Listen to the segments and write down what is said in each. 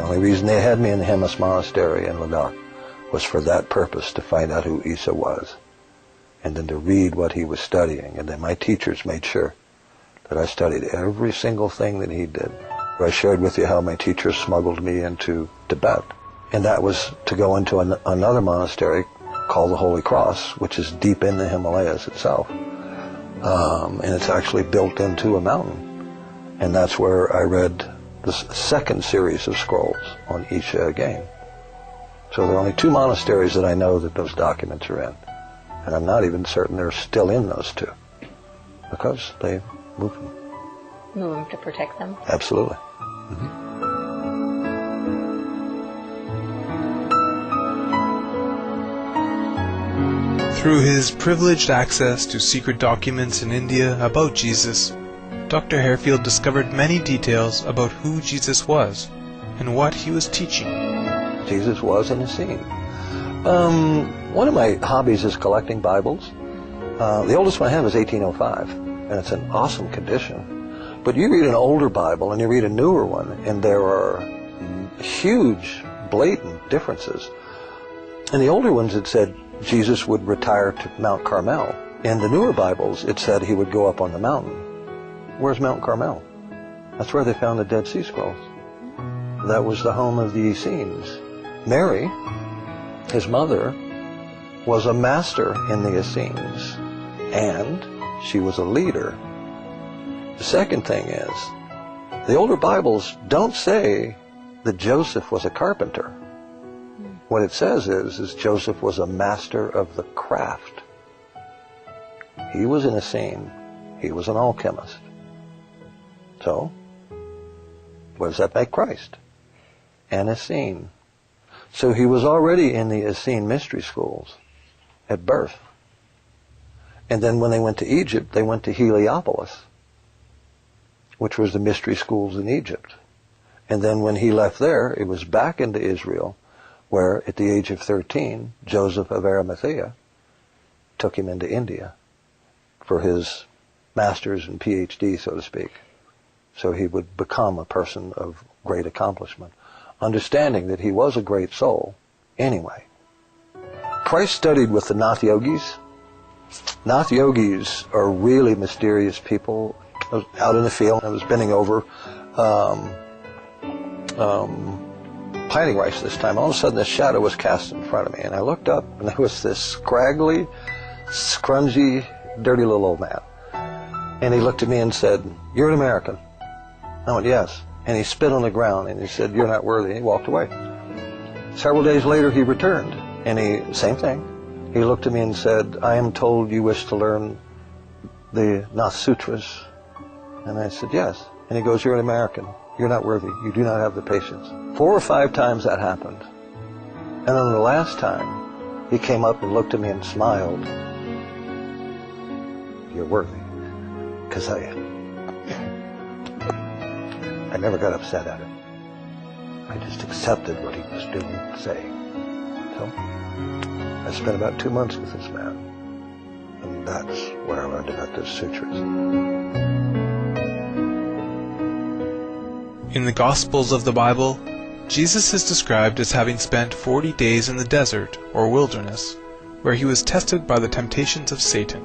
The only reason they had me in the Hemis Monastery in Ladakh was for that purpose, to find out who Isa was, and then to read what he was studying. And then my teachers made sure that I studied every single thing that he did. I shared with you how my teachers smuggled me into Tibet, and that was to go into another monastery called the Holy Cross, which is deep in the Himalayas itself. And it's actually built into a mountain. And that's where I read the second series of scrolls on Isha again. So there are only 2 monasteries that I know that those documents are in. And I'm not even certain they're still in those 2, because they moved them. Move them to protect them? Absolutely. Mm-hmm. Through his privileged access to secret documents in India about Jesus, Dr. Harefield discovered many details about who Jesus was and what he was teaching. Jesus was an Essene. One of my hobbies is collecting Bibles. The oldest one I have is 1805, and it's in awesome condition. But you read an older Bible and you read a newer one, and there are huge, blatant differences. In the older ones it said Jesus would retire to Mount Carmel. In the newer Bibles it said he would go up on the mountain. Where's Mount Carmel? That's where they found the Dead Sea Scrolls. That was the home of the Essenes. Mary, his mother, was a master in the Essenes, and she was a leader. The second thing is, the older Bibles don't say that Joseph was a carpenter. What it says is Joseph was a master of the craft. He was an Essene. He was an alchemist. So, what does that make Christ? An Essene. So he was already in the Essene mystery schools at birth. And then when they went to Egypt, they went to Heliopolis, which was the mystery schools in Egypt. And then when he left there, it was back into Israel, where at the age of 13, Joseph of Arimathea took him into India for his master's and PhD, so to speak. So he would become a person of great accomplishment, understanding that he was a great soul anyway. Christ studied with the Nath Yogis. Nath Yogis are really mysterious people. I was out in the field, I was bending over, planting rice this time. All of a sudden, this shadow was cast in front of me, and I looked up, and there was this scraggly, scrungy, dirty little old man. And he looked at me and said, "You're an American." I went, "Yes." And he spit on the ground, and he said, "You're not worthy." And he walked away. Several days later, he returned, and same thing. He looked at me and said, "I am told you wish to learn the Nath Sutras." And I said, "Yes." And he goes, "You're an American. You're not worthy. You do not have the patience." 4 or 5 times that happened. And then the last time, he came up and looked at me and smiled. "You're worthy." Because I never got upset at it. I just accepted what he was doing, saying. So, I spent about 2 months with this man. And that's where I learned about the sutras. In the Gospels of the Bible, Jesus is described as having spent 40 days in the desert, or wilderness, where he was tested by the temptations of Satan.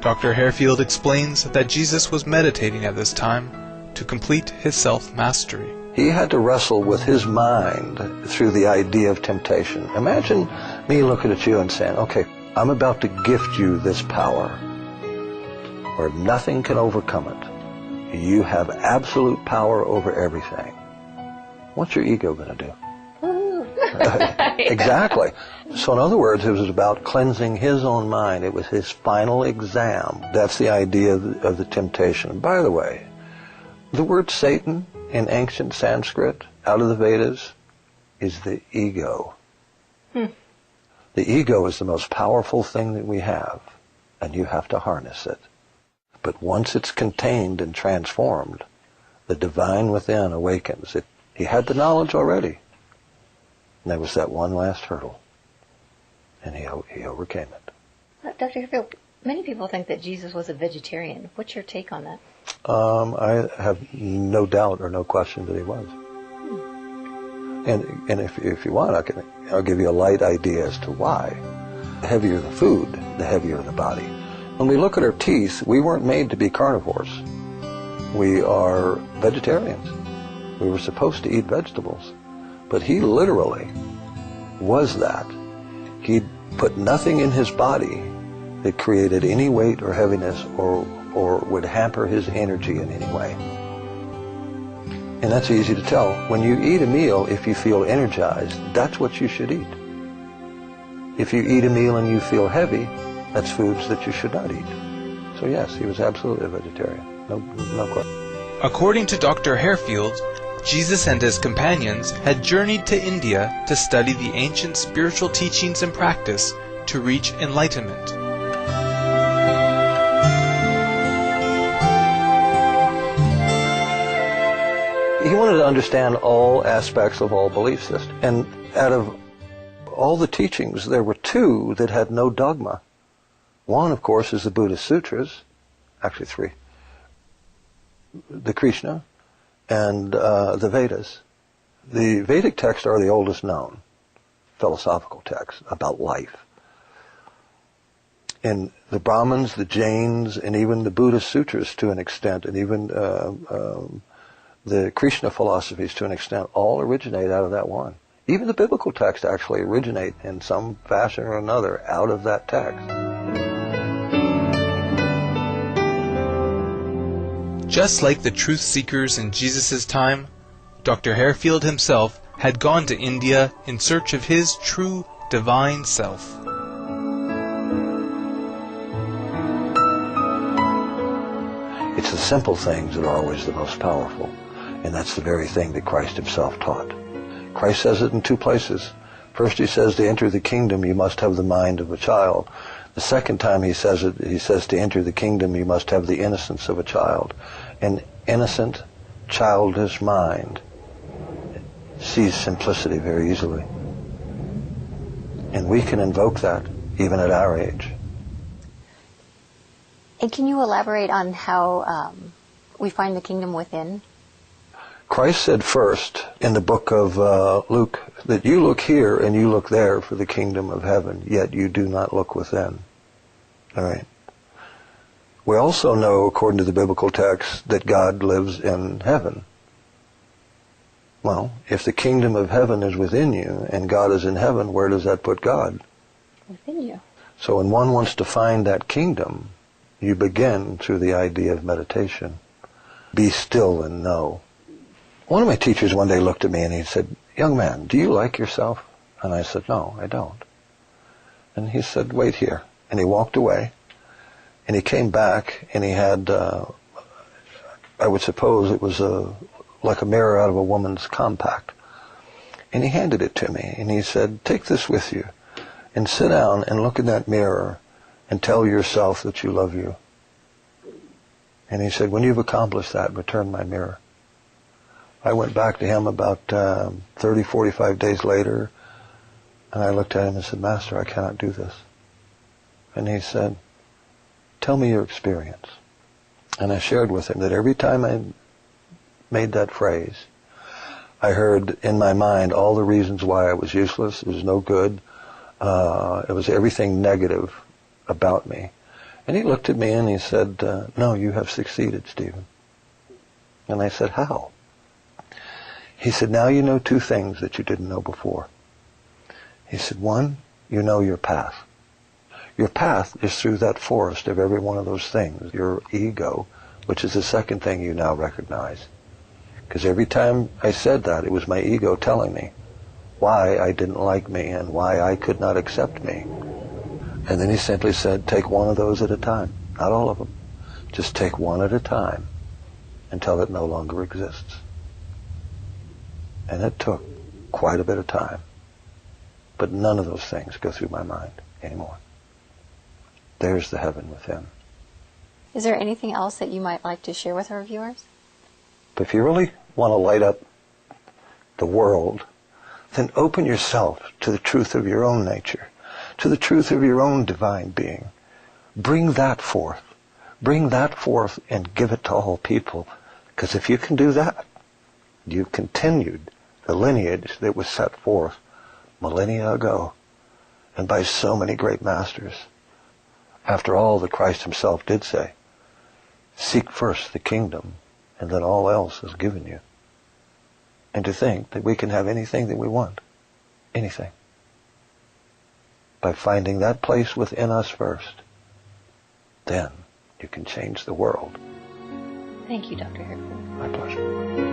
Dr. Harefield explains that Jesus was meditating at this time to complete his self-mastery. He had to wrestle with his mind through the idea of temptation. Imagine me looking at you and saying, "Okay, I'm about to gift you this power where nothing can overcome it. You have absolute power over everything." What's your ego going to do? Exactly. So in other words, it was about cleansing his own mind. It was his final exam. That's the idea of the temptation. By the way, the word Satan in ancient Sanskrit, out of the Vedas, is the ego. The ego is the most powerful thing that we have, and you have to harness it. But once it's contained and transformed, the divine within awakens. He had the knowledge already. And there was that one last hurdle. And he overcame it. Dr. Harefield, many people think that Jesus was a vegetarian. What's your take on that? I have no doubt or no question that he was. And if you want, I'll give you a light idea as to why. The heavier the food, the heavier the body. When we look at our teeth, we weren't made to be carnivores. We are vegetarians. We were supposed to eat vegetables. But he literally was that. He put nothing in his body that created any weight or heaviness or would hamper his energy in any way. And that's easy to tell. When you eat a meal, if you feel energized, that's what you should eat. If you eat a meal and you feel heavy, that's foods that you should not eat. So yes, he was absolutely a vegetarian. No question. According to Dr. Harefield, Jesus and his companions had journeyed to India to study the ancient spiritual teachings and practice to reach enlightenment. He wanted to understand all aspects of all belief systems. And out of all the teachings, there were two that had no dogma. One, of course, is the Buddhist Sutras, actually three. The Krishna and the Vedas. The Vedic texts are the oldest known philosophical texts about life. And the Brahmins, the Jains, and even the Buddhist Sutras to an extent, and even the Krishna philosophies to an extent, all originate out of that one. Even the biblical texts actually originate in some fashion or another out of that text. Just like the truth seekers in Jesus' time, Dr. Harefield himself had gone to India in search of his true divine self. It's the simple things that are always the most powerful, and that's the very thing that Christ himself taught. Christ says it in two places. First he says to enter the kingdom you must have the mind of a child. The second time he says it, he says to enter the kingdom you must have the innocence of a child. An innocent, childish mind sees simplicity very easily. And we can invoke that even at our age. And can you elaborate on how we find the kingdom within? Christ said first in the book of Luke that you look here and you look there for the kingdom of heaven, yet you do not look within. All right. We also know, according to the biblical text, that God lives in heaven. Well, if the kingdom of heaven is within you and God is in heaven, where does that put God? Within you. So when one wants to find that kingdom, you begin through the idea of meditation. Be still and know. One of my teachers one day looked at me and he said, "Young man, do you like yourself?" And I said, "No, I don't." And he said, "Wait here." And he walked away. And he came back and he had, I would suppose it was like a mirror out of a woman's compact. And he handed it to me and he said, "Take this with you and sit down and look in that mirror and tell yourself that you love you." And he said, "When you've accomplished that, return my mirror." I went back to him about 30, 45 days later, and I looked at him and said, "Master, I cannot do this." And he said, "Tell me your experience." And I shared with him that every time I made that phrase, I heard in my mind all the reasons why I was useless, it was no good, it was everything negative about me. And he looked at me and he said, "No, you have succeeded, Stephen." And I said, "How?" He said, "Now you know two things that you didn't know before." He said, "One, you know your path. Your path is through that forest of every one of those things, your ego, which is the second thing you now recognize. Because every time I said that, it was my ego telling me why I didn't like me and why I could not accept me." And then he simply said, "Take one of those at a time." Not all of them. Just take one at a time until it no longer exists. And it took quite a bit of time. But none of those things go through my mind anymore. There's the heaven within. Is there anything else that you might like to share with our viewers? But if you really want to light up the world, then open yourself to the truth of your own nature, to the truth of your own divine being. Bring that forth. Bring that forth and give it to all people. Because if you can do that, you've continued the lineage that was set forth millennia ago and by so many great masters. After all, the Christ himself did say, seek first the kingdom, and then all else is given you. And to think that we can have anything that we want, anything, by finding that place within us first, then you can change the world. Thank you, Dr. Harefield. My pleasure.